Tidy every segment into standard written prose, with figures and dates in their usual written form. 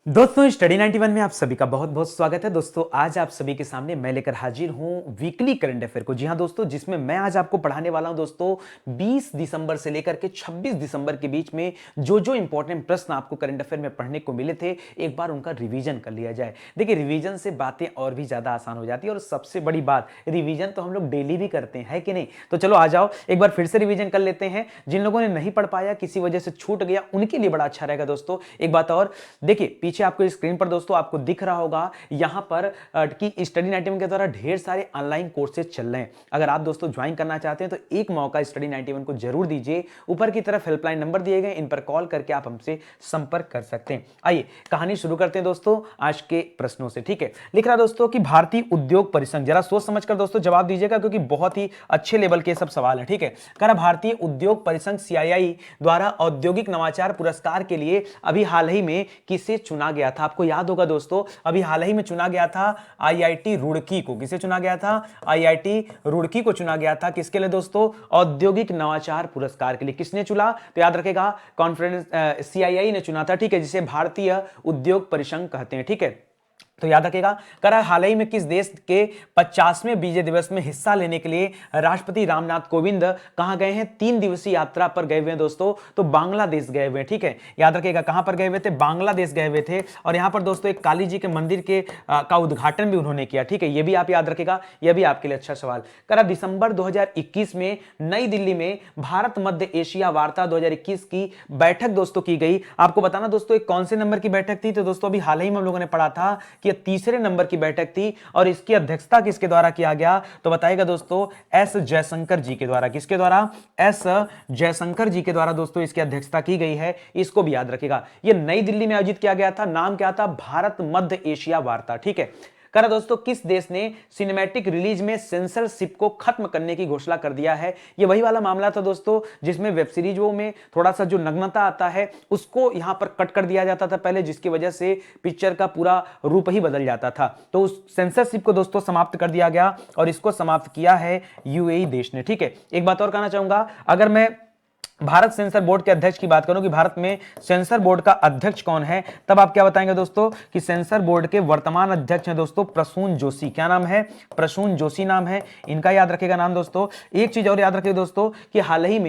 दोस्तों स्टडी 91 में आप सभी का बहुत बहुत स्वागत है। दोस्तों आज आप सभी के सामने मैं लेकर हाजिर हूं वीकली करंट अफेयर को। जी हां दोस्तों, जिसमें मैं आज आपको पढ़ाने वाला हूं दोस्तों 20 दिसंबर से लेकर के 26 दिसंबर के बीच में जो जो इंपॉर्टेंट प्रश्न आपको करंट अफेयर में पढ़ने को मिले थे, एक बार उनका रिवीजन कर लिया जाए। देखिए रिवीजन से बातें और भी ज्यादा आसान हो जाती है और सबसे बड़ी बात, रिवीजन तो हम लोग डेली भी करते हैं, है कि नहीं? तो चलो आ जाओ एक बार फिर से रिवीजन कर लेते हैं। जिन लोगों ने नहीं पढ़ पाया, किसी वजह से छूट गया, उनके लिए बड़ा अच्छा रहेगा दोस्तों। एक बात और देखिए, पीछे आपको स्क्रीन पर दोस्तों आपको दिख रहा होगा यहां पर कि स्टडी 91 के द्वारा ढेर सारे ऑनलाइन कोर्सेज चल रहे हैं। अगर आप दोस्तों ज्वाइन करना चाहते हैं तो एक मौका स्टडी 91 को जरूर दीजिए। ऊपर की तरफ हेल्पलाइन नंबर दिए गए, इन पर कॉल करके आप हमसे संपर्क कर सकते हैं। आइए कहानी शुरू करते हैं दोस्तों आज के प्रश्नों से। ठीक है, लिख रहा दोस्तों कि भारतीय उद्योग परिसंघ, जरा सोच समझकर दोस्तों जवाब दीजिएगा क्योंकि बहुत ही अच्छे लेवल के सब सवाल हैं। ठीक है, कह रहा भारतीय उद्योग परिसंघ सीआईआई द्वारा औद्योगिक नवाचार पुरस्कार के लिए अभी हाल ही में किसे चुना गया था? आपको याद होगा दोस्तों, अभी हाल ही में चुना गया था आईआईटी रुड़की को। किसे चुना गया था? आईआईटी रुड़की को चुना गया था। किसके लिए दोस्तों? औद्योगिक नवाचार पुरस्कार के लिए। किसने चुना? तो याद रखेगा कॉन्फ्रेंस सीआईआई ने चुना था। ठीक है, जिसे भारतीय उद्योग परिसंघ कहते हैं। ठीक है, तो याद रखेगा। करा हाल ही में किस देश के 50वें विजय दिवस में हिस्सा लेने के लिए राष्ट्रपति रामनाथ कोविंद कहां गए हैं? 3 दिवसीय यात्रा पर गए हुए हैं दोस्तों, तो बांग्लादेश गए हुए हैं। ठीक है, याद रखेगा कहां पर गए हुए थे? बांग्लादेश गए हुए थे। और यहां पर दोस्तों एक काली जी के मंदिर के का उद्घाटन भी उन्होंने किया। ठीक है, यह भी आप याद रखेगा, यह भी आपके लिए अच्छा सवाल। करा दिसंबर 2021 में नई दिल्ली में भारत मध्य एशिया वार्ता 2021 की बैठक दोस्तों की गई। आपको बताना दोस्तों एक कौन से नंबर की बैठक थी? तो दोस्तों अभी हाल ही में हम लोगों ने पढ़ा था कि तीसरे नंबर की बैठक थी और इसकी अध्यक्षता किसके द्वारा किया गया? तो बताइएगा दोस्तों एस जयशंकर जी के द्वारा। किसके द्वारा? एस जयशंकर जी के द्वारा दोस्तों इसकी अध्यक्षता की गई है। इसको भी याद रखिएगा। यह नई दिल्ली में आयोजित किया गया था। नाम क्या था? भारत मध्य एशिया वार्ता। ठीक है, करा दोस्तों किस देश ने सिनेमैटिक रिलीज में सेंसरशिप को खत्म करने की घोषणा कर दिया है? ये वही वाला मामला था दोस्तों जिसमें वेब सीरीजों में थोड़ा सा जो नग्नता आता है उसको यहां पर कट कर दिया जाता था पहले, जिसकी वजह से पिक्चर का पूरा रूप ही बदल जाता था। तो उस सेंसरशिप को दोस्तों समाप्त कर दिया गया और इसको समाप्त किया है यूएई देश ने। ठीक है, एक बात और कहना चाहूंगा, अगर मैं भारत सेंसर बोर्ड के अध्यक्ष की बात करूं कि भारत में सेंसर बोर्ड का अध्यक्ष कौन है, तब आप क्या बताएंगे दोस्तों कि सेंसर बोर्ड के वर्तमान अध्यक्ष हैं दोस्तों प्रसून जोशी। क्या नाम है? प्रसून जोशी नाम है इनका। याद रखेगा नाम दोस्तों। एक चीज और याद रखिए दोस्तों कि हाल ही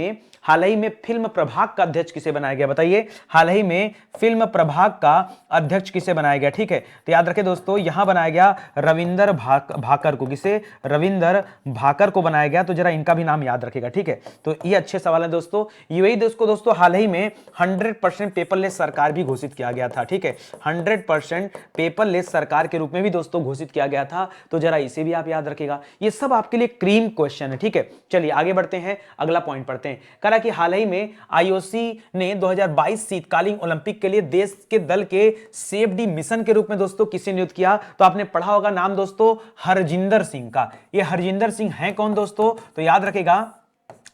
में फिल्म प्रभाग का अध्यक्ष किसे बनाया गया? बताइए, हाल ही में फिल्म प्रभाग का अध्यक्ष किसे बनाया गया? ठीक है, तो याद रखें दोस्तों यहां बनाया गया रविंदर भाकर को। किसे? रविंदर भाकर को बनाया गया। तो जरा इनका भी नाम याद रखेगा। ठीक है, तो ये अच्छे सवाल है दोस्तों। यूएई देश को दोस्तों हाल ही में 100% पेपरलेस सरकार भी घोषित किया गया था। ठीक है, 100% पेपरलेस सरकार के रूप में भी दोस्तों घोषित किया गया था। तो जरा इसे भी आप याद रखेगा। ये सब आपके लिए क्रीम क्वेश्चन है। ठीक है, चलिए आगे बढ़ते हैं, अगला पॉइंट पढ़ते हैं। करा कि हाल ही में आईओसी ने 2022 शीतकालीन ओलंपिक के लिए देश के दल के सेफडी मिशन के रूप में दोस्तों किसे नियुक्त किया? तो आपने पढ़ा होगा नाम दोस्तों हरजिंदर सिंह का। ये हरजिंदर सिंह हैं कौन दोस्तों? तो याद रखेगा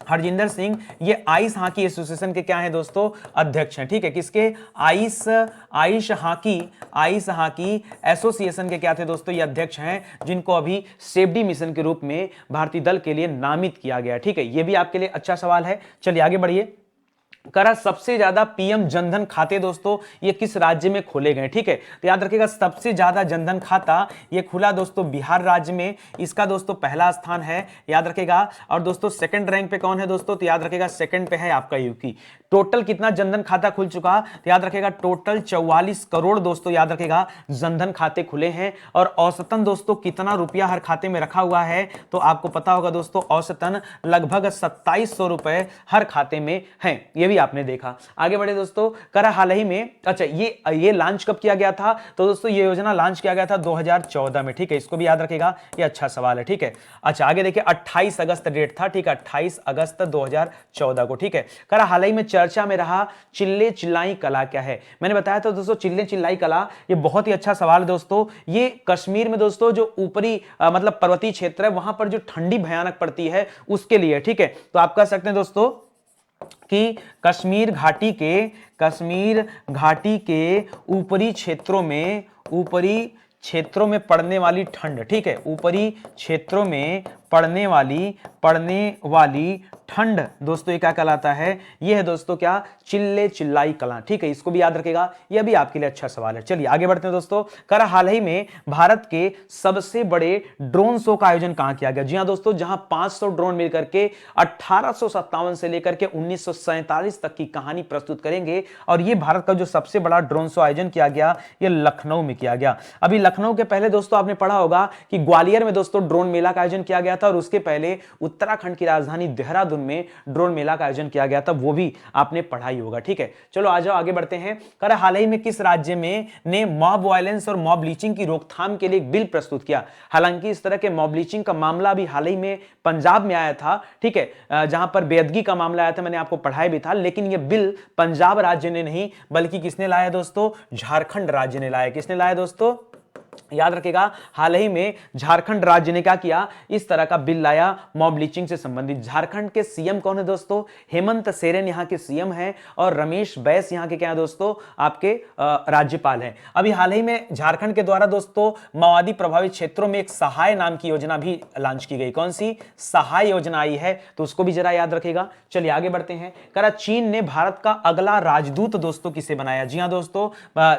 हरजिंदर सिंह ये आइस हॉकी एसोसिएशन के क्या है दोस्तों? अध्यक्ष हैं। ठीक है, किसके? आइस हॉकी एसोसिएशन के क्या थे दोस्तों? ये अध्यक्ष हैं, जिनको अभी सेफडी मिशन के रूप में भारतीय दल के लिए नामित किया गया। ठीक है, ये भी आपके लिए अच्छा सवाल है। चलिए आगे बढ़िए। करा सबसे ज्यादा पीएम जनधन खाते दोस्तों ये किस राज्य में खोले गए? ठीक है, तो याद रखिएगा सबसे ज्यादा जनधन खाता ये खुला दोस्तों बिहार राज्य में। इसका दोस्तों पहला स्थान है, याद रखिएगा। और दोस्तों सेकंड रैंक पे कौन है दोस्तों? तो याद रखिएगा सेकंड पे है आपका यूपी। टोटल कितना जनधन खाता खुल चुका? तो याद रखिएगा टोटल 44 करोड़ दोस्तों याद रखिएगा जनधन खाते खुले हैं। और औसतन दोस्तों कितना रुपया हर खाते में रखा हुआ है? तो आपको पता होगा दोस्तों औसतन लगभग 2700 रुपए हर खाते में है। ये भी आपने देखा। आगे बढ़े दोस्तों। करा हाल ही में, अच्छा ये लॉन्च कब किया गया था? तो दोस्तों ये योजना लॉन्च किया गया था 2014 में। ठीक है, इसको भी याद रखेगा, ये अच्छा सवाल है। ठीक है, अच्छा आगे देखिए 28 अगस्त डेट था। ठीक है, 28 अगस्त 2014 को। ठीक है, करा हाल ही में चर्चा में रहा चिल्ले चिल्लाई कला क्या है? मैंने बताया था दोस्तों चिल्ले चिल्लाई कला ये बहुत ही अच्छा सवाल है दोस्तों। ये कश्मीर में दोस्तों जो ऊपरी मतलब पर्वतीय क्षेत्र है वहां पर जो ठंडी भयानक पड़ती है उसके लिए। ठीक है, तो आप कह सकते हैं दोस्तों कि कश्मीर घाटी के ऊपरी क्षेत्रों में पड़ने वाली ठंड। ठीक है, ऊपरी क्षेत्रों में पड़ने वाली ठंड दोस्तों ये क्या कहलाता है? ये है दोस्तों क्या? चिल्ले चिल्लाई कलां। ठीक है, इसको भी याद रखेगा, यह भी आपके लिए अच्छा सवाल है। चलिए आगे बढ़ते हैं दोस्तों। कर हाल ही में भारत के सबसे बड़े ड्रोन शो का आयोजन कहां किया गया? जी हां दोस्तों, जहां 500 ड्रोन मिलकर के 1857 से लेकर के 1947 तक की कहानी प्रस्तुत करेंगे। और ये भारत का जो सबसे बड़ा ड्रोन शो आयोजन किया गया, ये लखनऊ में किया गया। अभी लखनऊ के पहले दोस्तों आपने पढ़ा होगा कि ग्वालियर में दोस्तों ड्रोन मेला का आयोजन किया गया था, और उसके पहले उत्तराखंड की राजधानी देहरादून में ड्रोन मेला का आयोजन किया गया था, वो भी आपने पढ़ा ही होगा। ठीक है, चलो आ जाओ आगे बढ़ते हैं। कर हाल ही में किस राज्य में ने मॉब वायलेंस और मॉब लीचिंग की रोकथाम के लिए एक बिल प्रस्तुत किया? हालांकि इस तरह के मॉब लीचिंग का मामला भी हाल ही में पंजाब में आया था। ठीक है, जहां पर बेअदगी का मामला आया था, मैंने आपको पढ़ाया भी था। लेकिन यह बिल पंजाब राज्य ने नहीं, बल्कि किसने लाया दोस्तों? झारखंड राज्य ने लाया। किसने लाया दोस्तों? याद रखेगा, हाल ही में झारखंड राज्य ने क्या किया? इस तरह का बिल लाया मॉब लीचिंग से संबंधित। झारखंड के सीएम कौन है दोस्तों? हेमंत सोरेन यहां के सीएम हैं, और रमेश बैस यहां के क्या है दोस्तों? आपके राज्यपाल हैं। अभी हाल ही में झारखंड के द्वारा दोस्तों माओवादी प्रभावित क्षेत्रों में एक सहाय नाम की योजना भी लॉन्च की गई। कौन सी सहाय योजना आई है? तो उसको भी जरा याद रखेगा। चलिए आगे बढ़ते हैं। करा चीन ने भारत का अगला राजदूत दोस्तों किसे बनाया? जी हां दोस्तों,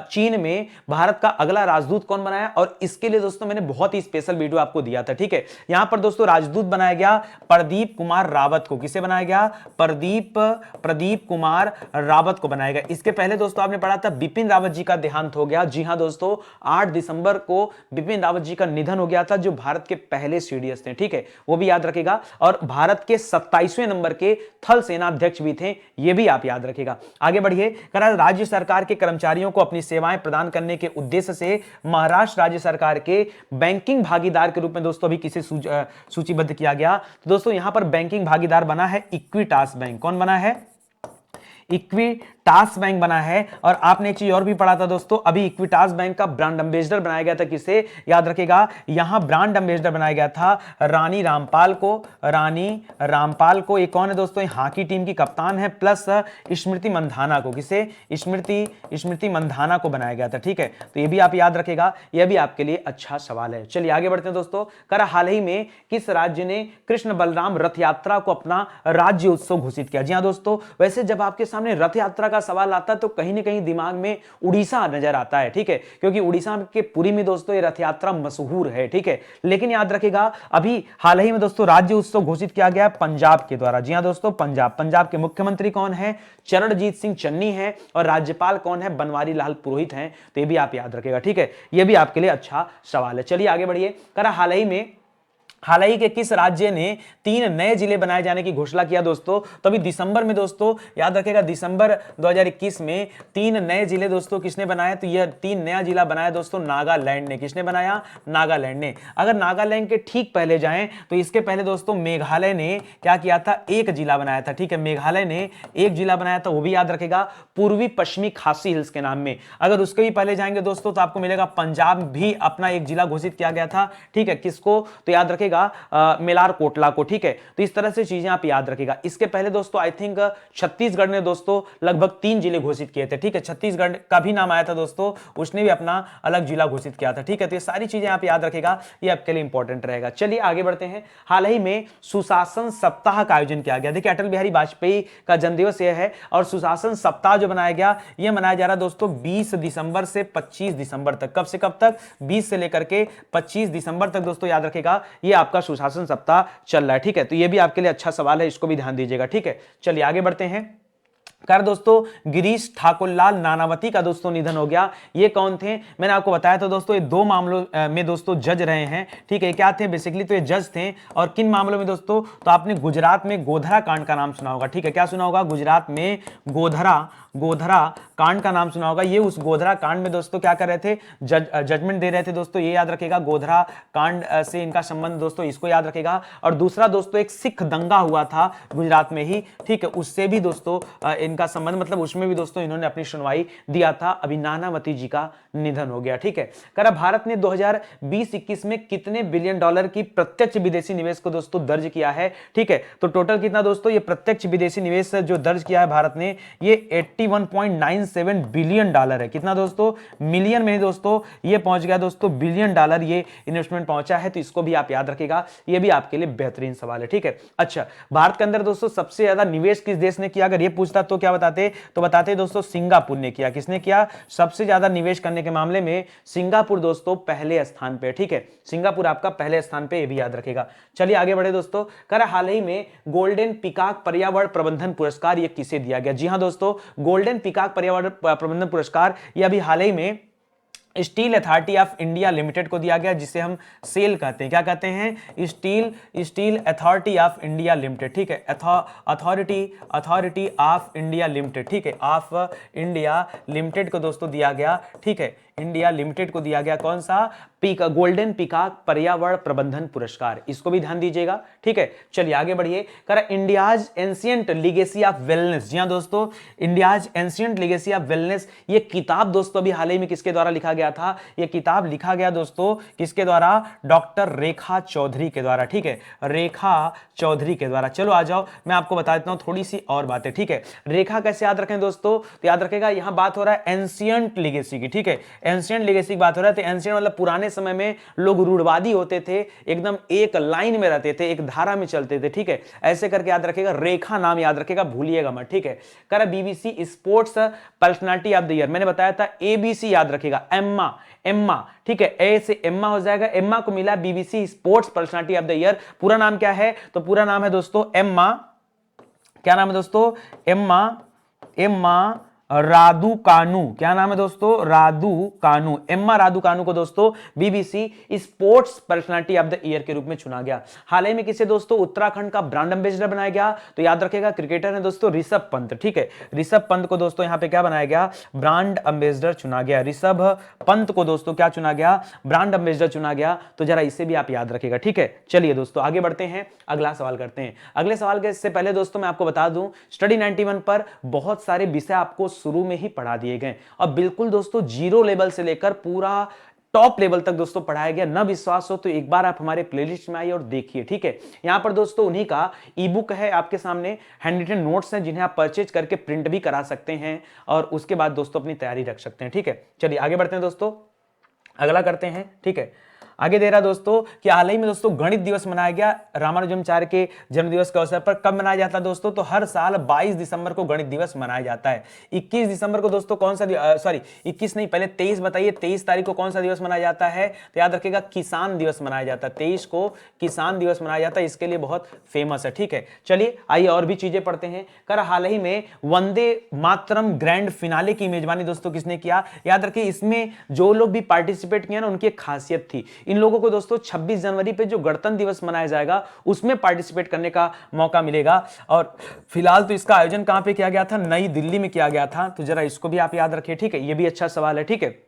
चीन में भारत का अगला राजदूत कौन बनाया? और इसके लिए दोस्तों मैंने बहुत ही स्पेशल वीडियो आपको दिया था। ठीक है, यहां पर दोस्तों राजदूत बनाया गया प्रदीप कुमार रावत को। किसे बनाया गया? प्रदीप कुमार रावत को बनाया गया। इसके पहले दोस्तों आपने पढ़ा था बिपिन रावत जी का देहांत हो गया। जी हां दोस्तों, 8 दिसंबर को बिपिन रावत जी का निधन हो गया था, जो भारत के पहले सीडीएस थे। ठीक है, वो भी याद रखेगा। और भारत के 27वें नंबर के थल सेना अध्यक्ष भी थे, ये भी आप याद रखेगा। आगे बढ़िए। राज्य सरकार के कर्मचारियों को अपनी सेवाएं प्रदान करने के उद्देश्य से महाराष्ट्र राज्य सरकार के बैंकिंग भागीदार के रूप में दोस्तों अभी किसे सूचीबद्ध किया गया? तो दोस्तों यहां पर बैंकिंग भागीदार बना है इक्विटास बैंक। कौन बना है? इक्विटास बैंक बना है। और आपने एक चीज और भी पढ़ा था दोस्तों, अभी इक्विटास बैंक का ब्रांड एम्बेसडर बनाया गया था। किसे? याद रखेगा, यहां ब्रांड एम्बेसडर बनाया गया था रानी रामपाल को। ये कौन है दोस्तों? हॉकी टीम की कप्तान है, प्लस स्मृति मंधाना को। किसे? स्मृति मंधाना को बनाया गया था। ठीक है, तो ये भी आप याद रखेगा, यह भी आपके लिए अच्छा सवाल है। चलिए आगे बढ़ते हैं दोस्तों। कर हाल ही में किस राज्य ने कृष्ण बलराम रथ यात्रा को अपना राज्य उत्सव घोषित किया? जी हां दोस्तों, वैसे जब आपके सामने रथ यात्रा का सवाल आता है तो कहीं ना कहीं दिमाग में उड़ीसा नजर आता है। ठीक है, क्योंकि उड़ीसा के पुरी में दोस्तों ये रथ यात्रा मशहूर है। ठीक है, लेकिन याद रखेगा अभी हाल ही में दोस्तों राज्य उत्सव घोषित किया गया पंजाब के द्वारा। जी हां दोस्तों, पंजाब के मुख्यमंत्री कौन है? चरणजीत सिंह चन्नी है। और राज्यपाल कौन है? बनवारी लाल पुरोहित हैं। तो ये भी आप याद रखेगा। ठीक है, ये भी आपके लिए अच्छा सवाल है। चलिए आगे बढ़िए। हाल ही के किस राज्य ने 3 नए जिले बनाए जाने की घोषणा किया दोस्तों? तो अभी दिसंबर में दोस्तों याद रखेगा, दिसंबर 2021 में 3 नए जिले दोस्तों किसने बनाया? तो यह 3 नया जिला बनाया दोस्तों नागालैंड ने। किसने बनाया? नागालैंड ने। अगर नागालैंड के ठीक पहले जाएं तो इसके पहले दोस्तों मेघालय ने क्या किया था? 1 जिला बनाया था। ठीक है, मेघालय ने 1 जिला बनाया था, वो भी याद रखेगा, पूर्वी पश्चिमी खासी हिल्स के नाम में। अगर उसके भी पहले जाएंगे दोस्तों तो आपको मिलेगा पंजाब भी अपना 1 जिला घोषित किया गया था। ठीक है, किसको? तो याद रखेगा मेलार कोटला को। ठीक है, तो इस तरह से चीजें आप याद रखेगा। इसके पहले दोस्तों आई थिंक छत्तीसगढ़ ने दोस्तों लगभग 3 जिले घोषित किए थे। ठीक है, छत्तीसगढ़ का भी नाम आया था दोस्तों, उसने भी अपना अलग जिला घोषित किया था। ठीक है, तो ये सारी चीजें आप याद रखेगा, ये आपके लिए इंपॉर्टेंट रहेगा। चलिए आगे बढ़ते हैं। हाल ही में सुशासन सप्ताह का आयोजन किया गया। देखिए, अटल बिहारी वाजपेयी का जन्मदिवस यह है, और सुशासन सप्ताह जो बनाया गया, यह मनाया जा रहा है दोस्तों 20 दिसंबर से 25 दिसंबर तक। कब से कब तक? 20 से लेकर के 25 दिसंबर तक दोस्तों याद रखेगा, यह आपका सुशासन सप्ताह चल रहा है। ठीक है, तो यह भी आपके लिए अच्छा सवाल है, इसको भी ध्यान दीजिएगा। ठीक है, चलिए आगे बढ़ते हैं। दोस्तों गिरीश ठाकुरलाल नानावती का दोस्तों निधन हो गया। ये कौन थे? मैंने आपको बताया था दोस्तों, ये 2 मामलों में दोस्तों जज रहे हैं। ठीक है, क्या थे बेसिकली? तो ये जज थे। और किन मामलों में दोस्तों? तो आपने गुजरात में गोधरा कांड का नाम सुना होगा। ठीक है, क्या सुना होगा? गुजरात में गोधरा कांड का नाम सुना होगा। ये उस गोधरा कांड में दोस्तों क्या कर रहे थे? जजमेंट दे रहे थे दोस्तों, ये याद रखेगा। गोधरा कांड से इनका संबंध दोस्तों, इसको याद रखेगा। और दूसरा दोस्तों एक सिख दंगा हुआ था गुजरात में ही। ठीक है, उससे भी दोस्तों इनका संबंध, मतलब उसमें भी दोस्तों इन्होंने अपनी सुनवाई दिया था। अभी नानावती जी का निधन हो गया, ठीक है। कह रहा भारत ने 2020-21 में कितने बिलियन डॉलर की प्रत्यक्ष विदेशी निवेश को दोस्तों दर्ज किया है, ठीक है। तो टोटल कितना दोस्तों ये प्रत्यक्ष विदेशी निवेश जो दर्ज किया है भारत ने, ये 81.97 बिलियन डॉलर है। कितना दोस्तों, मिलियन में दोस्तों ये पहुंच गया दोस्तों, बिलियन डॉलर ये इन्वेस्टमेंट पहुंचा है। तो इसको भी आप याद रखिएगा, ये भी आपके लिए बेहतरीन सवाल है, ठीक है। अच्छा, भारत के अंदर दोस्तों सबसे ज्यादा निवेश किस देश ने किया, अगर ये पूछता तो क्या बताते, तो बताते दोस्तों सिंगापुर ने किया। किसने किया, सबसे ज्यादा निवेश करने के मामले में सिंगापुर दोस्तों पहले स्थान पे, ठीक है। सिंगापुर आपका पहले स्थान पे, ये भी याद रखेगा। चलिए आगे बढ़े दोस्तों। कर हाल ही में गोल्डन पिकॉक पर्यावरण प्रबंधन पुरस्कार ये किसे दिया गया। जी हां दोस्तों, गोल्डन पिकॉक पर्यावरण प्रबंधन पुरस्कार ये अभी हाल ही में steel authority of India limited को दिया गया, जिसे हम सेल कहते हैं। क्या कहते हैं, steel authority of India limited, ठीक है। अथॉरिटी ऑफ इंडिया लिमिटेड, ठीक है, ऑफ इंडिया लिमिटेड को दोस्तों दिया गया, ठीक है। इंडिया लिमिटेड को दिया गया कौन सा, गोल्डन पिकॉक पर्यावरण प्रबंधन पुरस्कार। इसको भी ध्यान दीजिएगा, ठीक है। चलिए आगे बढ़िए। कह India's ancient legacy of wellness. जी हां दोस्तों, India's ancient legacy of wellness ये किताब दोस्तों अभी हाल ही में किसके द्वारा लिखा गया था, ये किताब लिखा गया दोस्तों किसके द्वारा, डॉक्टर रेखा चौधरी के द्वारा, ठीक है, रेखा चौधरी के द्वारा। चलो आ जाओ, मैं आपको बता देता हूं थोड़ी सी और बातें, ठीक है। रेखा कैसे याद रखें दोस्तों, तो याद रखेगा यहां बात हो रहा है एंशिएंट लीगेसी की, ठीक है। एंशिएंट लीगेसी की बात हो रहा है, तो एंशिएंट मतलब पुराने समय में लोग रूढ़वादी होते थे, एकदम एक लाइन में रहते थे, एक धारा में चलते थे, ठीक है। ऐसे करके याद रखेगा, रेखा नाम याद रखेगा, भूलिएगा मत, ठीक है। कर BBC sports personality of the year, मैंने बताया था एबीसी याद रखेगा, एम्मा, ठीक है, ए से एम्मा हो जाएगा। एम्मा को मिला BBC sports personality of the year. पूरा नाम क्या है, तो पूरा नाम है दोस्तों एम्मा, क्या नाम है दोस्तों, एम्मा रादू कानू। क्या नाम है दोस्तों, रादू कानू। एम्मा रादू कानू को दोस्तों BBC sports personality of the year के रूप में चुना गया। हाल ही में किसे दोस्तों उत्तराखंड का ब्रांड एम्बेसडर बनाया गया, तो याद रखेगा क्रिकेटर है दोस्तों ऋषभ पंत, ठीक है। ऋषभ पंत को दोस्तों यहां पे क्या बनाया गया, ब्रांड एम्बेसडर चुना गया। ऋषभ पंत को दोस्तों क्या चुना गया, ब्रांड एम्बेसडर चुना गया। तो जरा इसे भी आप याद रखेगा, ठीक है। चलिए दोस्तों आगे बढ़ते हैं, अगला सवाल करते हैं। अगले सवाल के इससे पहले दोस्तों मैं आपको बता दूं, स्टडी 91 पर बहुत सारे विषय आपको शुरू में ही पढ़ा दिए गए, और बिल्कुल दोस्तों जीरो लेवल से लेकर पूरा टॉप लेवल तक दोस्तों पढ़ाया गया। न विश्वास हो तो एक बार आप हमारे प्लेलिस्ट में आइए और देखिए, ठीक है। यहां पर दोस्तों उन्हीं का ई बुक है आपके सामने, हैंड रिटन नोट्स हैं जिन्हें आप परचेज करके प्रिंट भी करा सकते हैं, और उसके बाद दोस्तों अपनी तैयारी रख सकते हैं, ठीक है। चलिए आगे बढ़ते हैं दोस्तों, अगला करते हैं, ठीक है। आगे दे रहा दोस्तों कि हाल ही में दोस्तों गणित दिवस मनाया गया रामानुजमाचार्य के जन्मदिवस के अवसर पर। कब मनाया जाता है दोस्तों, तो हर साल 22 दिसंबर को गणित दिवस मनाया जाता है। 21 दिसंबर को दोस्तों कौन सा 21 नहीं, पहले 23 बताइए, 23 तारीख को कौन सा दिवस मनाया जाता है, तो याद रखिएगा किसान दिवस मनाया जाता है। 23 को किसान दिवस मनाया जाता है, इसके लिए बहुत फेमस है, ठीक है। चलिए आइए और भी चीजें पढ़ते हैं। कर हाल ही में वंदे मातरम ग्रैंड फिनाले की मेजबानी दोस्तों किसने किया, याद रखिए इसमें जो लोग भी पार्टिसिपेट किया ना उनकी एक खासियत थी। इन लोगों को दोस्तों 26 जनवरी पे जो गणतंत्र दिवस मनाया जाएगा उसमें पार्टिसिपेट करने का मौका मिलेगा। और फिलहाल तो इसका आयोजन कहां पे किया गया था, नई दिल्ली में किया गया था। तो जरा इसको भी आप याद रखिए, ठीक है। ये भी अच्छा सवाल है, ठीक है।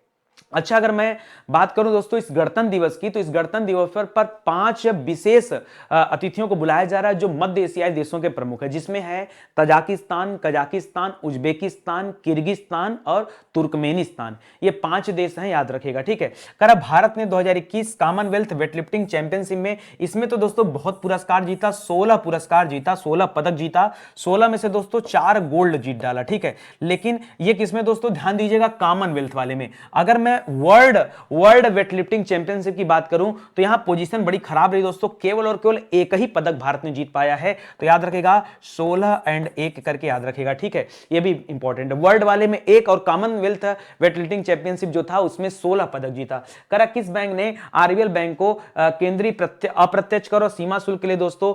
अच्छा, अगर मैं बात करूं दोस्तों इस गणतंत्र दिवस की, तो इस गणतंत्र दिवस पर 5 विशेष अतिथियों को बुलाया जा रहा है जो मध्य एशियाई देशों के प्रमुख है, जिसमें है तजाकिस्तान, कजाकिस्तान, उज्बेकिस्तान, किर्गिस्तान और तुर्कमेनिस्तान। ये 5 देश हैं, याद रखिएगा, ठीक है। करा भारत ने 2021 कॉमनवेल्थ वेटलिफ्टिंग चैंपियनशिप में, इसमें तो दोस्तों बहुत पुरस्कार जीता, 16 पुरस्कार जीता, 16 पदक जीता, 16 में से दोस्तों 4 गोल्ड जीत डाला, ठीक है। लेकिन ये किसमें दोस्तों, ध्यान दीजिएगा कॉमनवेल्थ वाले में। अगर मैं वर्ल्ड वेटलिफ्टिंग चैंपियनशिप की बात करूं तो यहां पोजीशन बड़ी खराब रही दोस्तों, केवल और केवल एक ही पदक भारत ने जीत पाया है। तो याद रखेगा 16 और 1 करके याद रखेगा, ठीक है। ये भी इंपॉर्टेंट है, वर्ल्ड वाले में 1 और कॉमनवेल्थ वेटलिफ्टिंग चैंपियनशिप जो था उसमें 16 पदक जीता। करा किस बैंक ने आरबीएल बैंक को केंद्रीय अप्रत्यक्ष कर और सीमा शुल्क के लिए दोस्तों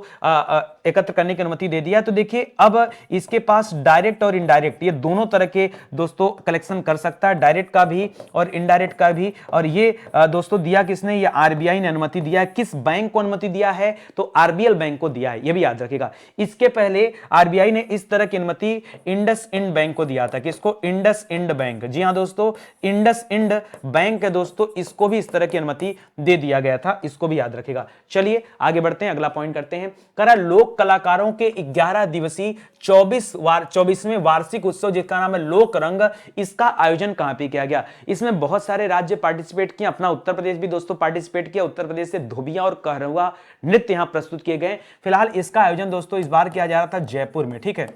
एकत्र करने की अनुमति दे दिया। तो देखिए अब इसके पास डायरेक्ट और इनडायरेक्ट ये दोनों तरह के दोस्तों कलेक्शन कर सकता है, डायरेक्ट का भी और इनडायरेक्ट का भी। और ये दोस्तों दिया किसने, ये आरबीआई ने अनुमति दिया है। किस बैंक को अनुमति दिया है, तो आरबीएल बैंक को दिया है, ये भी याद रखिएगा। इसके पहले आरबीआई ने इस तरह की अनुमति इंडस इंड बैंक को दिया था। किसको, इंडस इंड बैंक। जी हां दोस्तों, इंडस इंड बैंक है दोस्तों, इसको भी इस तरह की अनुमति दे दिया गया था, इसको भी याद रखिएगा। चलिए आगे बढ़ते हैं, अगला पॉइंट करते हैं। करा लोक कलाकारों के 11 दिवसीय 24वें वार्षिक उत्सव जिसका नाम है लोक रंग, इसका आयोजन कहां पे किया गया। इसमें बहुत सारे राज्य पार्टिसिपेट किए, अपना उत्तर प्रदेश भी दोस्तों पार्टिसिपेट किया। उत्तर प्रदेश से धोबिया और कहरवा नृत्य यहां प्रस्तुत किए गए। फिलहाल इसका आयोजन दोस्तों इस बार किया जा रहा था जयपुर में, ठीक है,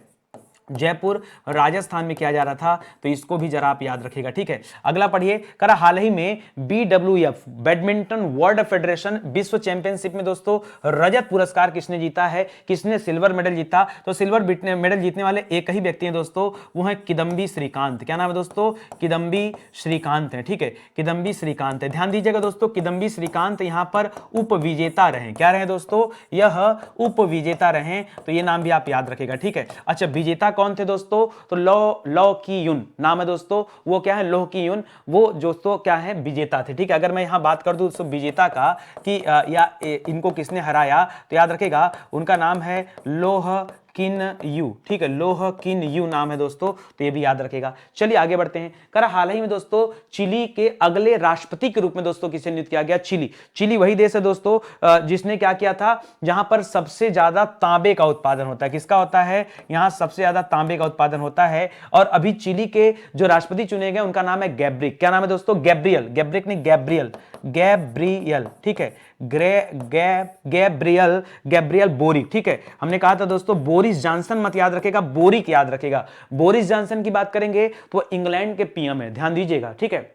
जयपुर राजस्थान में किया जा रहा था, तो इसको भी जरा आप याद रखिएगा, ठीक है। अगला पढ़िए, करा हाल ही में बीडब्ल्यूएफ बैडमिंटन वर्ल्ड फेडरेशन विश्व चैंपियनशिप में दोस्तों रजत पुरस्कार किसने जीता है, किसने सिल्वर मेडल जीता। तो सिल्वर मेडल जीतने वाले एक ही व्यक्ति हैं दोस्तों, वो है किदम्बी श्रीकांत। क्या नाम है दोस्तों, किदम्बी श्रीकांत है, ठीक है, किदम्बी श्रीकांत है। ध्यान दीजिएगा दोस्तों, किदम्बी श्रीकांत यहां पर उपविजेता रहे। क्या रहे दोस्तों, यह उपविजेता रहे, तो ये नाम भी आप याद रखिएगा, ठीक है। अच्छा, विजेता कौन थे दोस्तों, तो लो की युन नाम है दोस्तों, वो क्या है, लो की युन, वो दोस्तों क्या है, विजेता थे, ठीक है। अगर मैं यहां बात कर दूं दोस्तों विजेता का कि या इनको किसने हराया, तो याद रखेगा उनका नाम है लोह किन यू, ठीक है, लोह किन यू नाम है दोस्तों, तो ये भी याद रखेगा। चलिए आगे बढ़ते हैं। करा हाल ही में दोस्तों चिली के अगले राष्ट्रपति के रूप में दोस्तों किसे नियुक्त किया गया, चिली वही देश है दोस्तों जिसने क्या किया था, जहां पर सबसे ज्यादा तांबे का उत्पादन होता है। किसका होता है, यहां सबसे ज्यादा तांबे का उत्पादन होता है। और अभी चिली के जो राष्ट्रपति चुने गए उनका नाम है गैब्रिक। क्या नाम है दोस्तों, गैब्रियल, गैब्रिक नहीं गैब्रियल, ठीक है, गैब्रियल बोरिक, ठीक है। हमने कहा था दोस्तों बोरिस जॉनसन मत याद रखेगा, बोरिक याद रखेगा। बोरिस जॉनसन की बात करेंगे तो इंग्लैंड के पीएम है, ध्यान दीजिएगा, ठीक है।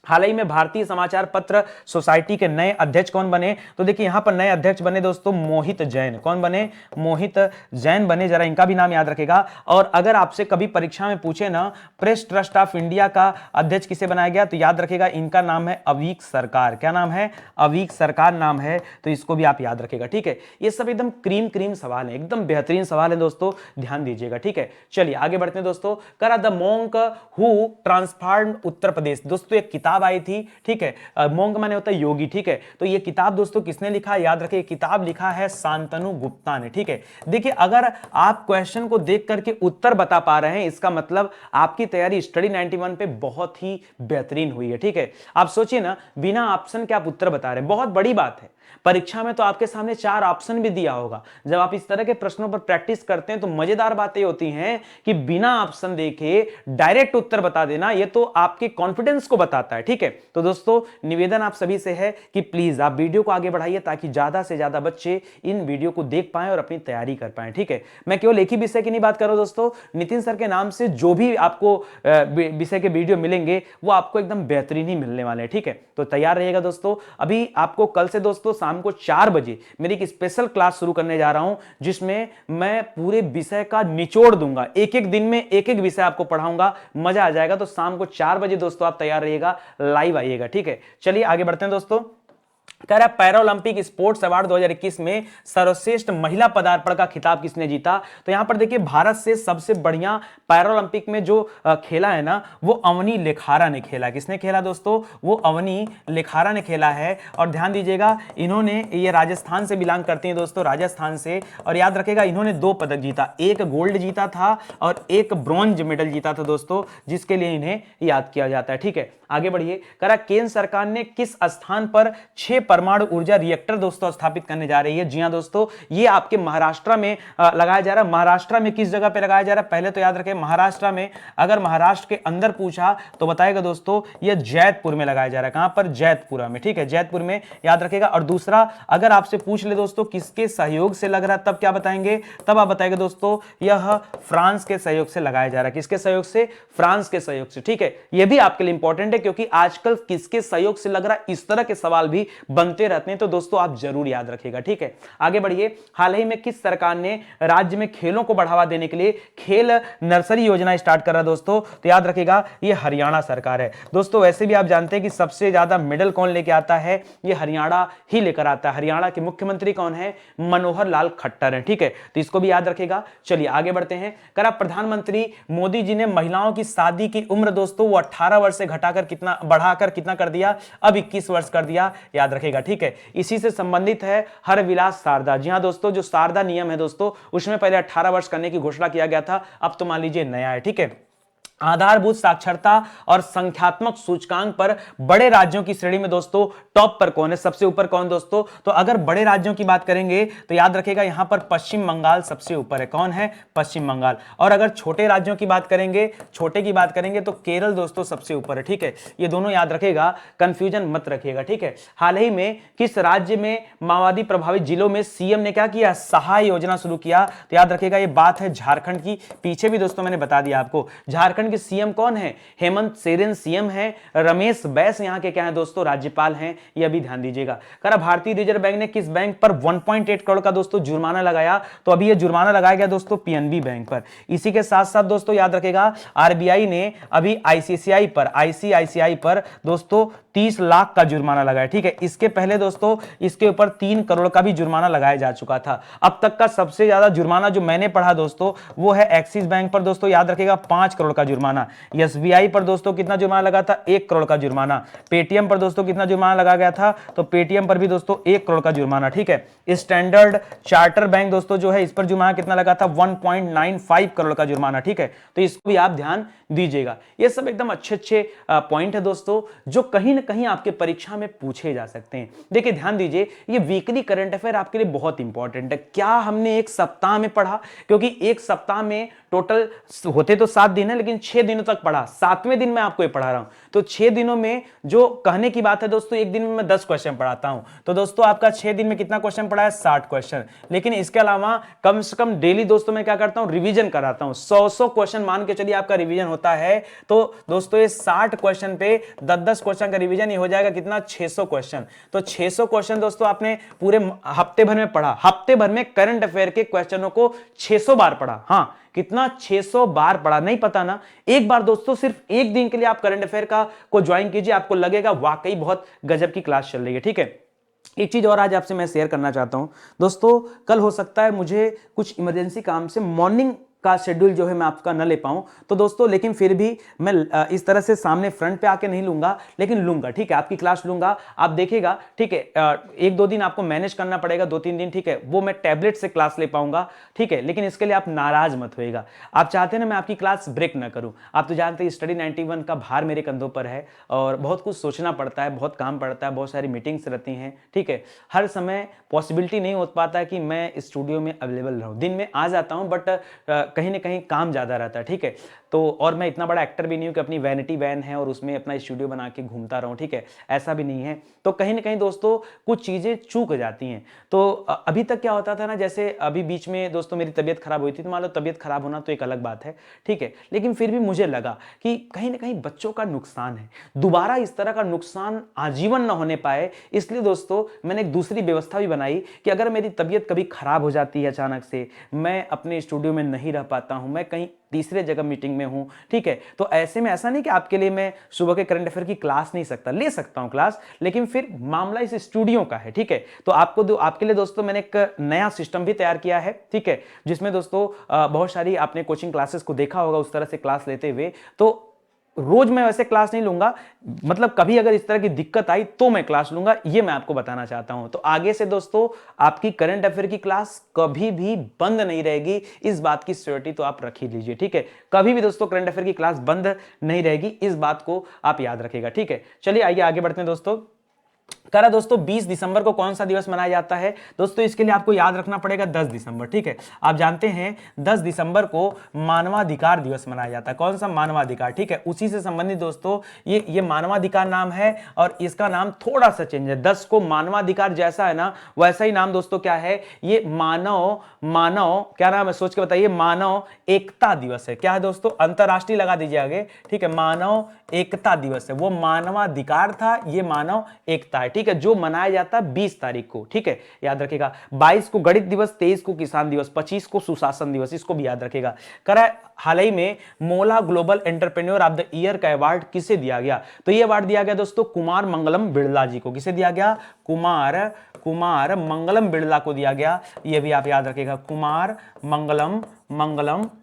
हाल ही में भारतीय समाचार पत्र सोसाइटी के नए अध्यक्ष कौन बने, तो देखिए यहां पर नए अध्यक्ष बने दोस्तों मोहित जैन। कौन बने, मोहित जैन बने, जरा इनका भी नाम याद रखेगा। और अगर आपसे कभी परीक्षा में पूछे ना प्रेस ट्रस्ट ऑफ इंडिया का अध्यक्ष किसे बनाया गया, तो याद रखेगा इनका नाम है अवीक सरकार। क्या नाम है, अवीक सरकार नाम है, तो इसको भी आप याद रखेगा, ठीक है। ये सब एकदम क्रीम सवाल है, एकदम बेहतरीन सवाल है दोस्तों, ध्यान दीजिएगा, ठीक है। चलिए आगे बढ़ते हैं दोस्तों। करा the monk who transformed Uttar Pradesh, दोस्तों एक किताब आई थी, ठीक है, मोंक माने होता है योगी, ठीक है। तो ये किताब दोस्तों किसने लिखा, याद रखिए किताब लिखा है शांतनु गुप्ता ने, ठीक है। देखिए अगर आप क्वेश्चन को देख करके उत्तर बता पा रहे हैं, इसका मतलब आपकी तैयारी स्टडी 91 पे बहुत ही बेहतरीन हुई है, ठीक है। आप सोचिए ना, बिना ऑप्शन के आप उत्तर बता रहे हैं, बहुत बड़ी बात है। परीक्षा में तो आपके सामने 4 ऑप्शन भी दिया होगा। जब आप इस तरह के प्रश्नों पर प्रैक्टिस करते हैं तो मजेदार बातें होती हैं कि बिना ऑप्शन देखे डायरेक्ट उत्तर बता देना, यह तो आपके कॉन्फिडेंस को बताता है, ठीक है। तो दोस्तों निवेदन आप सभी से है कि प्लीज आप वीडियो को आगे बढ़ाइए ताकि ज्यादा से ज्यादा बच्चे इन वीडियो को देख पाएं और अपनी तैयारी कर पाएं, ठीक है। मैं केवल एक ही विषय की नहीं बात कर रहा हूं दोस्तों, नितिन सर के नाम से जो भी आपको विषय के वीडियो मिलेंगे वो आपको एकदम बेहतरीन ही मिलने वाले हैं, ठीक है। तो तैयार रहिएगा दोस्तों। अभी आपको कल से दोस्तों शाम को 4 बजे मेरी एक स्पेशल क्लास शुरू करने जा रहा हूं, जिसमें मैं पूरे विषय का निचोड़ दूंगा, एक एक दिन में एक एक विषय आपको पढ़ाऊंगा, मजा आ जाएगा। तो शाम को 4 बजे दोस्तों आप तैयार रहिएगा, लाइव आइएगा, ठीक है। चलिए आगे बढ़ते हैं दोस्तों। कह रहा है पैरालंपिक स्पोर्ट्स अवार्ड 2021 में सर्वश्रेष्ठ महिला पदार्पण का खिताब किसने जीता। तो यहां पर देखिए भारत से सबसे बढ़िया पैरालंपिक में जो खेला है ना, वो अवनी लेखारा ने खेला। किसने खेला दोस्तों, वो अवनी लेखारा ने खेला है। और ध्यान दीजिएगा इन्होंने, ये राजस्थान से बिलोंग करती हैं दोस्तों, राजस्थान से। और याद रखेगा इन्होंने 2 पदक जीता, एक गोल्ड जीता था और एक ब्रॉन्ज मेडल जीता था दोस्तों, जिसके लिए इन्हें याद किया जाता है, ठीक है। आगे बढ़िए। करा केंद्र सरकार ने किस स्थान पर 6 परमाणु ऊर्जा रिएक्टर दोस्तों स्थापित करने जा रही है। जी हां दोस्तों, ये आपके महाराष्ट्र में लगाया जा रहा है। महाराष्ट्र में किस जगह पे लगाया जा रहा है, पहले तो याद रखें महाराष्ट्र में। अगर महाराष्ट्र के अंदर पूछा तो बताएगा दोस्तों ये जैतपुर में लगाया जा रहा है। कहां पर, जैतपुरा में, ठीक है, जैतपुर में, याद रखेगा। और दूसरा अगर आपसे पूछ ले दोस्तों किसके सहयोग से लग रहा है, तब क्या बताएंगे, तब आप बताएंगे दोस्तों यह फ्रांस के सहयोग से लगाया जा रहा है। किसके सहयोग से, फ्रांस के सहयोग से, ठीक है। यह भी आपके लिए इंपॉर्टेंट है क्योंकि आजकल किसके सहयोग से लग रहा है, इस तरह के सवाल भी बनते रहते हैं, तो दोस्तों आप जरूर याद रखिएगा, ठीक है। आगे बढ़िए। हाल ही में किस सरकार ने राज्य में खेलों को बढ़ावा देने के लिए खेल नर्सरी योजना स्टार्ट करा दोस्तों? तो याद रखिएगा, ये हरियाणा सरकार है दोस्तों। वैसे भी आप जानते हैं कि सबसे ज्यादा मेडल कौन लेके आता है? ये हरियाणा ही लेकर आता है। हरियाणा के मुख्यमंत्री कौन है? मनोहर लाल खट्टर है, ठीक है, तो इसको भी याद रखिएगा। चलिए आगे बढ़ते हैं। करा प्रधानमंत्री मोदी जी ने महिलाओं की शादी की उम्र दोस्तों वो 18 वर्ष से घटाकर कितना बढ़ाकर कितना कर दिया? अब 21 वर्ष कर दिया, याद रखेगा, ठीक है। इसी से संबंधित है हर विलास शारदा। जी हां दोस्तों, जो शारदा नियम है दोस्तों, उसमें पहले 18 वर्ष करने की घोषणा किया गया था, अब तो मान लीजिए नया है, ठीक है। आधारभूत साक्षरता और संख्यात्मक सूचकांक पर बड़े राज्यों की श्रेणी में दोस्तों टॉप पर कौन है? सबसे ऊपर कौन दोस्तों? तो अगर बड़े राज्यों की बात करेंगे तो याद रखिएगा यहां पर पश्चिम बंगाल सबसे ऊपर है। कौन है? पश्चिम बंगाल। और अगर छोटे राज्यों की बात करेंगे, छोटे की बात करेंगे तो केरल दोस्तों सबसे ऊपर है, ठीक है। ये दोनों याद रखेगा, कंफ्यूजन मत रखिएगा, ठीक है। हाल ही में किस राज्य में माओवादी प्रभावित जिलों में सीएम ने क्या किया? सहाय योजना शुरू किया। तो याद रखिएगा ये बात है झारखंड की। पीछे भी दोस्तों मैंने बता दिया आपको, झारखंड के सीएम कौन है? हेमंत सोरेन सीएम है। रमेश बैस यहां के क्या है दोस्तों? राज्यपाल हैं। यह भी ध्यान दीजिएगा। करा भारतीय रिजर्व बैंक ने किस बैंक पर 1.8 करोड़ का दोस्तों जुर्माना लगाया? तो अभी यह जुर्माना लगाया गया दोस्तों पीएनबी बैंक पर। इसी के साथ साथ दोस्तों याद रखेगा, आरबीआई ने अभी आईसीआईसीआई पर दोस्तों 30 लाख का जुर्माना लगाया, ठीक है। इसके पहले दोस्तों इसके ऊपर 3 करोड़ का भी जुर्माना लगाया जा चुका था। अब तक का सबसे ज्यादा जुर्माना जो मैंने पढ़ा दोस्तों वो है एक्सिस बैंक पर दोस्तों, याद रखेगा 5 करोड़ का जुर्माना। एसबीआई पर दोस्तों कितना जुर्माना लगा था? 1 करोड़ का जुर्माना। पेटीएम पर दोस्तों कितना जुर्माना लगा गया था? तो पेटीएम पर भी दोस्तों 1 करोड़ का जुर्माना, ठीक है। स्टैंडर्ड चार्टर बैंक दोस्तों जो है इस पर जुर्माना कितना लगा था? 1.95 करोड़ का जुर्माना, ठीक है। तो इसको भी आप ध्यान दीजिएगा। ये सब एकदम अच्छे पॉइंट है दोस्तों जो कहीं ना कहीं आपके परीक्षा में पूछे जा सकते हैं। देखिए ध्यान दीजिए, ये वीकली करंट अफेयर आपके लिए बहुत इंपॉर्टेंट है। क्या हमने एक सप्ताह में पढ़ा? क्योंकि एक सप्ताह में टोटल होते तो 7 दिन है, लेकिन 6 दिनों तक पढ़ा। 7वें दिन मैं आपको ये पढ़ा रहा हूं, तो 6 दिनों में जो कहने की बात है दोस्तों, एक दिन में मैं 10 क्वेश्चन पढ़ाता हूं, तो दोस्तों आपका 6 दिन में कितना क्वेश्चन पढ़ा है? 60 क्वेश्चन। लेकिन इसके अलावा कम से कम डेली दोस्तों मैं क्या करता हूं? रिवीजन कराता हूं। 100 क्वेश्चन मान के चलिए आपका रिवीजन होता है, तो दोस्तों ये 60 क्वेश्चन पे 10-10 क्वेश्चन का रिवीजन ही हो जाएगा। कितना? 600 क्वेश्चन। तो 600 क्वेश्चन दोस्तों आपने पूरे हफ्ते भर में पढ़ा। हफ्ते भर में करंट अफेयर के क्वेश्चनों को 600 बार पढ़ा। हाँ, कितना? 600 बार पढ़ा। नहीं पता ना? एक बार दोस्तों सिर्फ एक दिन के लिए आप करंट अफेयर को ज्वाइन कीजिए, आपको लगेगा वाकई बहुत गजब की क्लास चल रही है, ठीक है। एक चीज और आज आपसे मैं शेयर करना चाहता हूं दोस्तों, कल हो सकता है मुझे कुछ इमरजेंसी काम से मॉर्निंग का शेड्यूल जो है मैं आपका न ले पाऊं, तो दोस्तों लेकिन फिर भी मैं इस तरह से सामने फ्रंट पे आके नहीं लूंगा, लेकिन लूंगा, ठीक है। आपकी क्लास लूंगा, आप देखिएगा, ठीक है। 1-2 दिन आपको मैनेज करना पड़ेगा, 2-3 दिन, ठीक है। वो मैं टैबलेट से क्लास ले पाऊंगा, ठीक है। लेकिन इसके लिए आप नाराज मत होइएगा। आप चाहते हैं ना मैं आपकी क्लास ब्रेक ना करूं। आप तो जानते हैं स्टडी 91 का भार मेरे कंधों पर है और बहुत कुछ सोचना पड़ता है, बहुत काम पड़ता है, बहुत सारी मीटिंग्स रहती हैं, ठीक है। हर समय पॉसिबिलिटी नहीं हो पाता है कि मैं स्टूडियो में अवेलेबल रहूं। दिन में आ जाता हूं, बट कहीं ना कहीं काम ज्यादा रहता है, ठीक है। तो और मैं इतना बड़ा एक्टर भी नहीं हूं कि अपनी वैनिटी वैन है और उसमें अपना स्टूडियो बना के घूमता रहूं, ठीक है। ऐसा भी नहीं है। तो कहीं ना कहीं दोस्तों कुछ चीजें चूक जाती हैं। तो अभी तक क्या होता था ना, जैसे अभी बीच में दोस्तों मेरी तबीयत खराब हुई थी, तो मान लो तबीयत खराब होना तो एक अलग बात है, ठीक है। लेकिन फिर भी मुझे लगा कि कहीं ना कहीं बच्चों का नुकसान है, दोबारा इस तरह का नुकसान आजीवन ना होने पाए, इसलिए दोस्तों मैंने एक दूसरी व्यवस्था भी बनाई कि अगर मेरी तबीयत कभी खराब हो जाती है अचानक से, मैं अपने स्टूडियो में नहीं रह पाता हूं, मैं कहीं तीसरे जगह मीटिंग में हूं, ठीक है। तो ऐसे में ऐसा नहीं कि आपके लिए मैं सुबह के करंट अफेयर की क्लास नहीं ले सकता हूं क्लास, लेकिन फिर मामला इस स्टूडियो का है, ठीक है। तो आपके लिए दोस्तों मैंने एक नया सिस्टम भी तैयार किया है, ठीक है, जिसमें दोस्तों बहुत सारी आपने कोचिंग क्लासेस को देखा होगा उस तरह से क्लास लेते हुए। तो रोज मैं वैसे क्लास नहीं लूंगा, मतलब कभी अगर इस तरह की दिक्कत आई तो मैं क्लास लूंगा, ये मैं आपको बताना चाहता हूं। तो आगे से दोस्तों आपकी करंट अफेयर की क्लास कभी भी बंद नहीं रहेगी, इस बात की श्योरिटी तो आप रख ही लीजिए, ठीक है। कभी भी दोस्तों करंट अफेयर की क्लास बंद नहीं रहेगी, इस बात को आप याद रखिएगा, ठीक है। चलिए आइए आगे बढ़ते हैं दोस्तों। करा दोस्तों 20 दिसंबर को कौन सा दिवस मनाया जाता है? दोस्तों इसके लिए आपको याद रखना पड़ेगा 10 दिसंबर, ठीक है। आप जानते हैं 10 दिसंबर को मानवाधिकार दिवस मनाया जाता है। कौन सा? मानवाधिकार, ठीक है। उसी से संबंधित दोस्तों ये मानवाधिकार नाम है और इसका नाम थोड़ा सा चेंज है। 10 को मानवाधिकार जैसा है ना वैसा ही नाम दोस्तों क्या है? ये मानव क्या नाम है? सोच के बताइए। मानव एकता दिवस है। क्या है दोस्तों? अंतरराष्ट्रीय लगा दीजिए आगे, ठीक है। मानव एकता दिवस है। वो मानवाधिकार था, ये मानव एकता है, ठीक है, जो मनाया जाता है 20 तारीख को, ठीक है, याद रखेगा। 22 को गणित दिवस, 23 को किसान दिवस, 25 को सुशासन दिवस, इसको भी याद रखेगा। करा हाल ही में मोला global entrepreneur of the year का अवार्ड किसे दिया गया? तो ये अवार्ड दिया गया दोस्तों कुमार मंगलम बिड़ला जी को। किसे दिया गया? कुमार मंगलम बिड़ला को दिया गया। ये भी आप याद रखेगा, कुमार मंगलम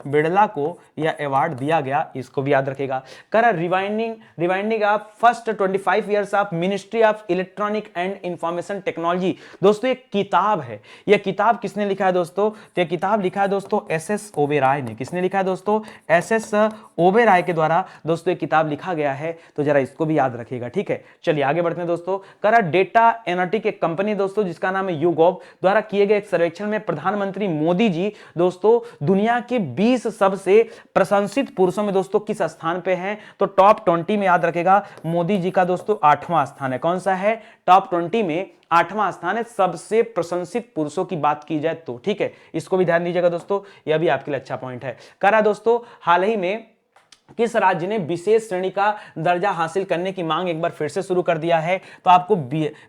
बिड़ला को यह अवार्ड दिया गया, इसको भी याद रखेगा। करा rewinding of first 25 years of ministry of electronic and information technology. दोस्तों एक किताब है, यह किताब किसने लिखा है दोस्तों? तो यह किताब लिखा है दोस्तों एस ओबेरॉय ने। किसने लिखा है दोस्तों? एस ओबेरॉय के द्वारा दोस्तों एक किताब लिखा गया है, तो जरा इसको भी याद रखिएगा, ठीक है। चलिए आगे बढ़ते हैं दोस्तों। करा डेटा एनालिटिक एक कंपनी दोस्तों जिसका नाम है YouGov द्वारा किए गए एक सर्वेक्षण में प्रधानमंत्री मोदी जी दोस्तों दुनिया के 20 सबसे प्रशंसित पुरुषों में दोस्तों किस स्थान पे हैं? तो टॉप 20 में याद रखेगा मोदी जी का दोस्तों 8वां स्थान है। कौन सा है? टॉप 20 में 8वां स्थान है, सबसे प्रशंसित पुरुषों की बात की जाए तो, ठीक है। इसको भी ध्यान दीजिएगा दोस्तों, यह भी आपके लिए अच्छा पॉइंट है। करा दोस्तों हाल ही में किस राज्य ने विशेष श्रेणी का दर्जा हासिल करने की मांग एक बार फिर से शुरू कर दिया है? तो आपको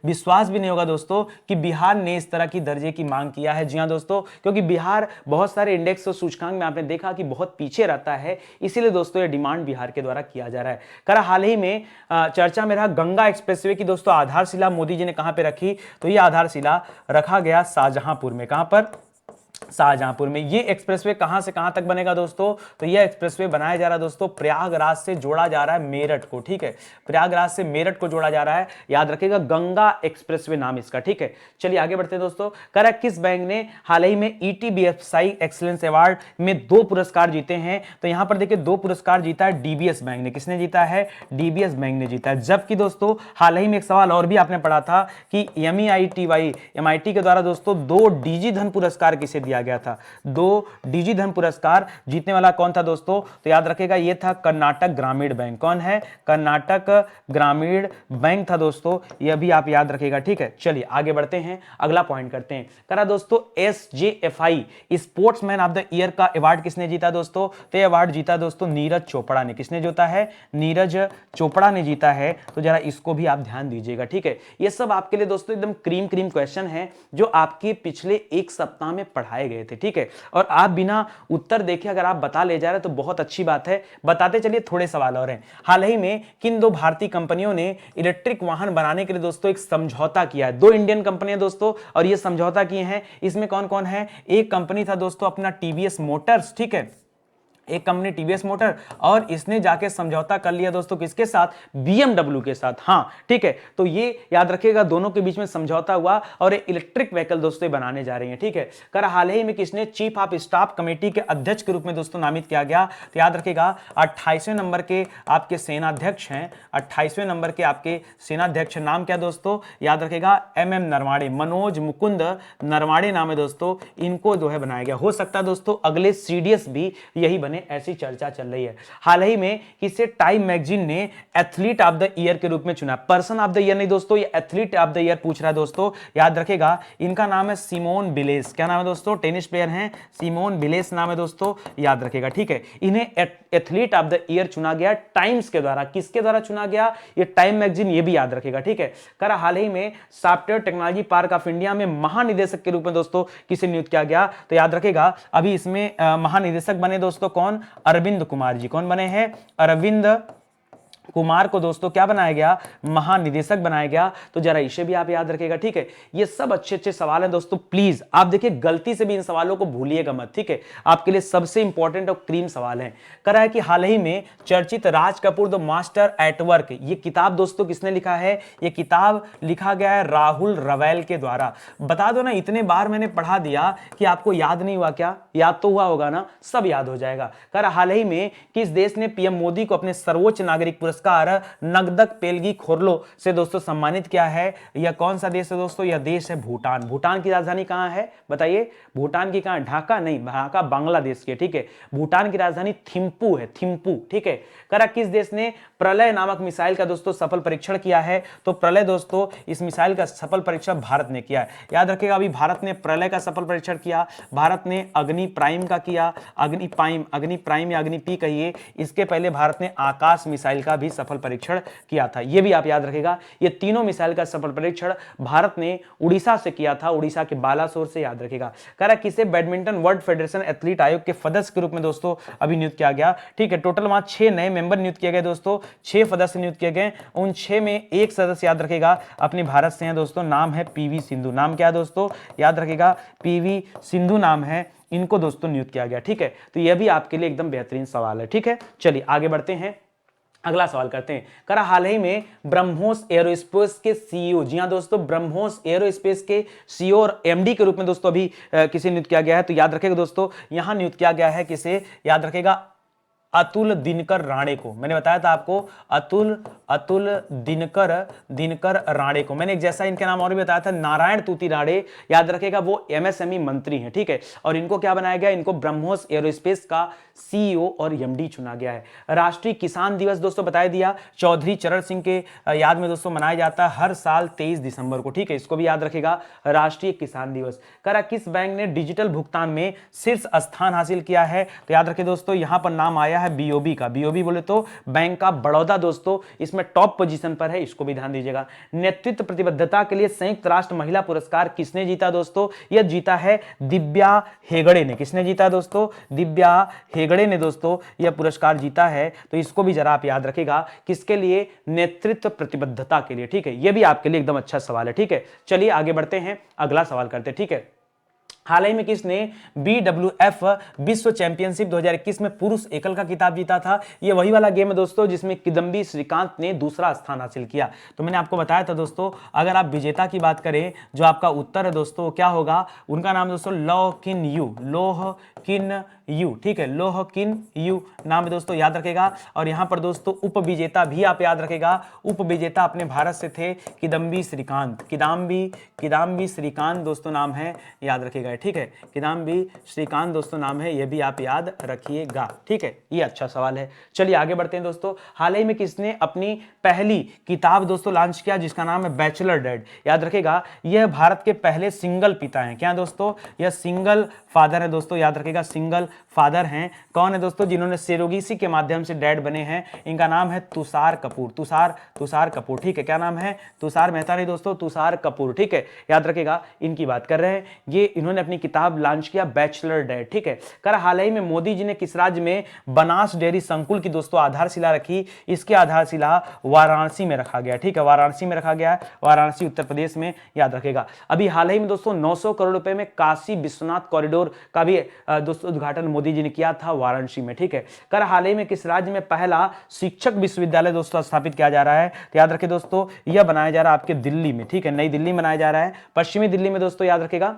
विश्वास भी नहीं होगा दोस्तों कि बिहार ने इस तरह की दर्जे की मांग किया है। जी हां दोस्तों, क्योंकि बिहार बहुत सारे इंडेक्स और सूचकांक में आपने देखा कि बहुत पीछे रहता है, इसीलिए दोस्तों ये डिमांड बिहार के द्वारा किया जा रहा है। करा हाल ही में चर्चा में रहा गंगा एक्सप्रेसवे की दोस्तों आधारशिला मोदी जी ने कहां पर रखी? तो यह आधारशिला रखा गया शाहजहांपुर में। कहां पर? शाहजहांपुर में। ये एक्सप्रेसवे कहां से कहां तक बनेगा दोस्तों? तो ये एक्सप्रेसवे बनाया जा रहा है दोस्तों प्रयागराज से जोड़ा जा रहा है मेरठ को, ठीक है, प्रयागराज से मेरठ को जोड़ा जा रहा है, याद रखिएगा गंगा एक्सप्रेसवे नाम इसका, ठीक है। चलिए आगे बढ़ते हैं दोस्तों। करा किस बैंक ने हाल ही में ईटीबीएफआई एक्सीलेंस अवार्ड में 2 पुरस्कार जीते हैं? तो यहां पर देखिए 2 पुरस्कार जीता है डीबीएस बैंक ने। किसने जीता है? डीबीएस बैंक ने जीता है। जबकि दोस्तों हाल ही में एक सवाल और भी आपने पढ़ा था कि एमआईटी के द्वारा दोस्तों 2 डीजी धन पुरस्कार किसे दिया गया था? 2 डीजी धन पुरस्कार जीतने वाला कौन था दोस्तों? तो याद रखेगा ये था कर्नाटक ग्रामीण बैंक। कौन है? कर्नाटक ग्रामीण बैंक था दोस्तों, यह भी आप याद रखेगा, ठीक है। चलिए आगे बढ़ते हैं, अगला पॉइंट करते हैं। करा दोस्तों एसजेएफआई स्पोर्ट्समैन ऑफ द ईयर का अवार्ड किसने जीता दोस्तों? तो यह अवार्ड जीता दोस्तों नीरज चोपड़ा ने। किसने जीता है? नीरज चोपड़ा ने जीता है, तो जरा इसको भी आप ध्यान दीजिएगा, ठीक है। ये सब आपके लिए दोस्तों एकदम क्रीम क्वेश्चन है जो आपके पिछले एक सप्ताह में पढ़ाए गए थे, ठीक है। और आप बिना उत्तर देखे अगर आप बता ले जा रहे तो बहुत अच्छी बात है। बताते चलिए, थोड़े सवाल और हैं। हाल ही में किन 2 भारतीय कंपनियों ने इलेक्ट्रिक वाहन बनाने के लिए दोस्तों एक समझौता किया है? 2 इंडियन कंपनियां दोस्तों, और ये समझौता किए हैं। इसमें कौन कौन है? एक कंपनी था दोस्तों अपना टीवीएस मोटर्स, ठीक है, एक कंपनी टीवीएस मोटर, और इसने जाके समझौता कर लिया दोस्तों किसके साथ? बीएमडब्ल्यू के साथ, हाँ, ठीक है। तो ये याद रखिएगा दोनों के बीच में समझौता हुआ और इलेक्ट्रिक व्हीकल दोस्तों बनाने जा रही हैं, ठीक है। कर हाल ही में किसने चीफ ऑफ स्टाफ कमेटी के अध्यक्ष के रूप में दोस्तों नामित किया गया? तो याद रखिएगा 28वें नंबर के आपके सेनाध्यक्ष हैं, 28वें नंबर के आपके सेनाध्यक्ष, नाम क्या दोस्तों? याद रखिएगा एमएम नरवाड़े, मनोज मुकुंद नरवाड़े नाम है दोस्तों, इनको जो है बनाया गया। हो सकता है दोस्तों अगले सीडीएस भी यही बने, ऐसी चर्चा चल रही है। हाल ही में किसे टाइम मैगजीन ने एथलीट ऑफ द ईयर के रूप में चुना? पर्सन ऑफ द ईयर नहीं दोस्तों, ये एथलीट ऑफ द ईयर पूछ रहा है दोस्तों, याद रखेगा। इनका नाम है सिमोन बिलेस। क्या नाम है दोस्तों? टेनिस प्लेयर हैं, सिमोन बिलेस नाम है दोस्तों, याद रखेगा, ठीक है। इन्हें एथलीट ऑफ द ईयर चुना गया टाइम्स के द्वारा। किसके द्वारा चुना गया? ये टाइम मैगजीन, ये भी याद रखेगा, ठीक है। कर हाल ही में software technology park of India में महानिदेशक के रूप में दोस्तों किसे नियुक्त किया गया? तो याद रखेगा अभी इसमें महानिदेशक बने दोस्तों कौन? अरविंद कुमार जी। कौन बने हैं? अरविंद कुमार को दोस्तों क्या बनाया गया? महानिदेशक बनाया गया। तो जरा इसे भी आप याद रखिएगा, ठीक है। ये सब अच्छे अच्छे सवाल हैं दोस्तों, प्लीज आप देखिए गलती से भी इन सवालों को भूलिएगा मत, ठीक है। आपके लिए सबसे इंपॉर्टेंट और क्रीम सवाल है। करा है कि हाल ही में चर्चित Raj Kapoor the master at work, ये किताब दोस्तों किसने लिखा है? ये किताब लिखा गया है राहुल रवैल के द्वारा। बता दो ना, इतने बार मैंने पढ़ा दिया कि आपको याद नहीं हुआ क्या? याद तो हुआ होगा ना, सब याद हो जाएगा। करा हाल ही में किस देश ने पीएम मोदी को अपने सर्वोच्च नागरिक पुरस्कार नगदक पेलगी खोरलो से दोस्तों सम्मानित किया है? यह कौन सा देश है दोस्तों? यह देश है भूटान। भूटान की राजधानी कहां है बताइए? भूटान की कहां? ढाका नहीं, ढाका बांग्लादेश की, ठीक है। भूटान की राजधानी थिम्पू है, थिम्पू, ठीक है। करा किस देश ने प्रलय नामक मिसाइल का दोस्तों सफल परीक्षण किया है? तो प्रलय दोस्तों, इस मिसाइल का सफल परीक्षण भारत ने किया है। याद रखिएगा अभी भारत ने प्रलय का सफल परीक्षण किया, भारत ने अग्नि प्राइम का किया, अग्नि प्राइम या अग्नि पी कहिए। इसके पहले भारत ने आकाश मिसाइल का भी भी सफल परीक्षण किया था, ये भी आप याद रखेगा। ये तीनों मिसाइल का सफल परीक्षण भारत ने उड़ीसा से किया था, उड़ीसा के बालासोर से, याद रखेगा। कह रहा किसे बैडमिंटन वर्ल्ड फेडरेशन एथलीट आयोग के सदस्य के रूप में दोस्तों अभी नियुक्त किया गया, ठीक है। टोटल वहां 6 नए मेंबर नियुक्त किए गए दोस्तों, 6 सदस्य नियुक्त किए गए। उन 6 में एक सदस्य याद रखेगा अपने भारत से हैं दोस्तों, नाम है पीवी सिंधु। नाम क्या है दोस्तों, याद रखेगा, पीवी सिंधु नाम है, इनको दोस्तों नियुक्त किया गया, ठीक है। तो यह भी आपके लिए एकदम बेहतरीन सवाल है, ठीक है। चलिए आगे बढ़ते हैं, अगला सवाल करते हैं। करा हाल ही में ब्रह्मोस एरोस्पेस के सीईओ, जी हां दोस्तों, ब्रह्मोस एरोस्पेस के सीईओ और एमडी के रूप में दोस्तों अभी किसे नियुक्त किया गया है, तो याद रखेगा दोस्तों, यहां नियुक्त किया गया है किसे, याद रखेगा, अतुल दिनकर राणे को। मैंने बताया था आपको, अतुल दिनकर राणे को। मैंने एक जैसा इनके नाम और भी बताया था, नारायण तूती राणे, याद रखेगा, वो एमएसएमई मंत्री हैं, ठीक है। और इनको क्या बनाया गया, इनको ब्रह्मोस एरोस्पेस का सीईओ और एमडी चुना गया है। राष्ट्रीय किसान दिवस दोस्तों बता दिया, चौधरी चरण सिंह के याद में दोस्तों मनाया जाता है हर साल 23 दिसंबर को, ठीक है। इसको भी याद रखेगा, राष्ट्रीय किसान दिवस। करा किस बैंक ने डिजिटल भुगतान में शीर्ष स्थान हासिल किया है, तो याद रखें दोस्तों, यहां पर नाम आया है बीओबी का। बीओबी बोले तो बैंक का बड़ौदा दोस्तों, इसमें टॉप पोजीशन पर है, इसको भी ध्यान दीजिएगा। नेतृत्व प्रतिबद्धता के लिए संयुक्त राष्ट्र महिला पुरस्कार किसने जीता दोस्तों, यह जीता है दिव्या हेगड़े ने। किसने जीता दोस्तों, दिव्या हेगड़े ने दोस्तों यह पुरस्कार जीता है। तो इसको भी जरा आप याद रखेगा, किसके लिए, नेतृत्व प्रतिबद्धता के लिए, ठीक है। यह भी आपके लिए एकदम अच्छा सवाल है, ठीक है। चलिए आगे बढ़ते हैं, अगला सवाल करते हैं, ठीक है। हाल ही में किसने BWF विश्व चैंपियनशिप 2021 में पुरुष एकल का खिताब जीता था, ये वही वाला गेम है दोस्तों जिसमें किदम्बी श्रीकांत ने दूसरा स्थान हासिल किया। तो मैंने आपको बताया था दोस्तों, अगर आप विजेता की बात करें, जो आपका उत्तर है दोस्तों क्या होगा, उनका नाम दोस्तों लोह किन यू, ठीक है, लोह किन यू नाम है दोस्तों, याद रखेगा। और यहां पर दोस्तों उप विजेता भी आप याद रखेगा, उप विजेता अपने भारत से थे किदम्बी श्रीकांत, किदाम्बी श्रीकांत दोस्तों नाम है, याद रखेगा, ठीक है। किदाम्बी श्रीकांत दोस्तों नाम है, यह भी आप याद रखिएगा, ठीक है। ये अच्छा सवाल है। चलिए आगे बढ़ते हैं दोस्तों। हाल ही में किसने अपनी पहली किताब दोस्तों लॉन्च किया, जिसका नाम है बैचलर डैड, याद रखेगा। यह भारत के पहले सिंगल पिता हैं, क्या दोस्तों, यह सिंगल फादर है दोस्तों, याद रखेगा, सिंगल फादर हैं। कौन है दोस्तों, जिन्होंने सेरोगेसी के माध्यम से डैड बने हैं, इनका नाम है तुषार कपूर, तुषार कपूर, ठीक है। क्या नाम है, तुषार मेहता नहीं दोस्तों, तुषार कपूर, ठीक है, याद रखेगा, इनकी बात कर रहे हैं। ये इन्होंने अपनी किताब लॉन्च किया बैचलर डैड, ठीक है। कर हाल ही में मोदी जी ने किस राज्य में बनास डेयरी संकुल की दोस्तों आधारशिला रखी, इसके आधारशिला वाराणसी में रखा गया, ठीक है, वाराणसी में रखा गया, वाराणसी उत्तर प्रदेश में, याद रखेगा। अभी हाल ही में दोस्तों 900 करोड़ रुपए में काशी विश्वनाथ कॉरिडोर का भी दोस्तों उद्घाटन मोदी जी ने किया था वाराणसी में, ठीक है। कर हाल ही में किस राज्य में पहला शिक्षक विश्वविद्यालय दोस्तों स्थापित किया जा रहा है, तो याद रखें दोस्तों, यह बनाया जा रहा है आपके दिल्ली में, ठीक है, नई दिल्ली में बनाया जा रहा है, पश्चिमी दिल्ली में दोस्तों, याद रखेगा,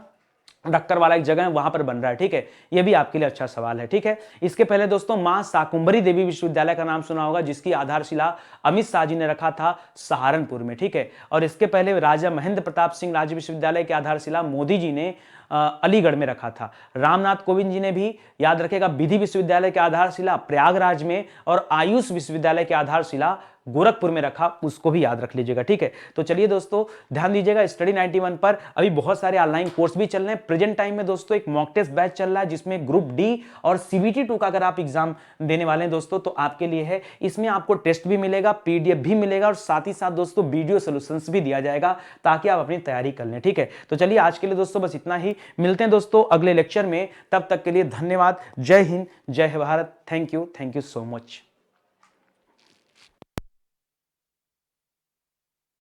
डक्कर वाला एक जगह है वहां पर बन रहा है, ठीक है। यह भी आपके लिए अच्छा सवाल है, ठीक है। इसके पहले दोस्तों मां शाकुंभरी देवी विश्वविद्यालय का नाम सुना होगा, जिसकी आधारशिला अमित शाह जी ने रखा था सहारनपुर में, ठीक है। और इसके पहले राजा महेंद्र प्रताप सिंह राज्य विश्वविद्यालय की आधारशिला मोदी जी ने अलीगढ़ में रखा था। रामनाथ कोविंद जी ने भी, याद रखेगा, विधि विश्वविद्यालय की आधारशिला प्रयागराज में और आयुष विश्वविद्यालय की आधारशिला गोरखपुर में रखा, उसको भी याद रख लीजिएगा, ठीक है। तो चलिए दोस्तों ध्यान दीजिएगा, स्टडी 91 पर अभी बहुत सारे ऑनलाइन कोर्स भी चल रहे हैं। प्रेजेंट टाइम में दोस्तों एक मॉक टेस्ट बैच चल रहा है, जिसमें ग्रुप डी और CBT 2 का अगर आप एग्जाम देने वाले हैं दोस्तों, तो आपके लिए है। इसमें आपको टेस्ट भी मिलेगा, PDF भी मिलेगा, और साथ ही साथ दोस्तों वीडियो सोल्यूशंस भी दिया जाएगा, ताकि आप अपनी तैयारी कर लें, ठीक है। तो चलिए आज के लिए दोस्तों बस इतना ही, मिलते हैं दोस्तों अगले लेक्चर में, तब तक के लिए धन्यवाद। जय हिंद, जय Bharat, thank you so much.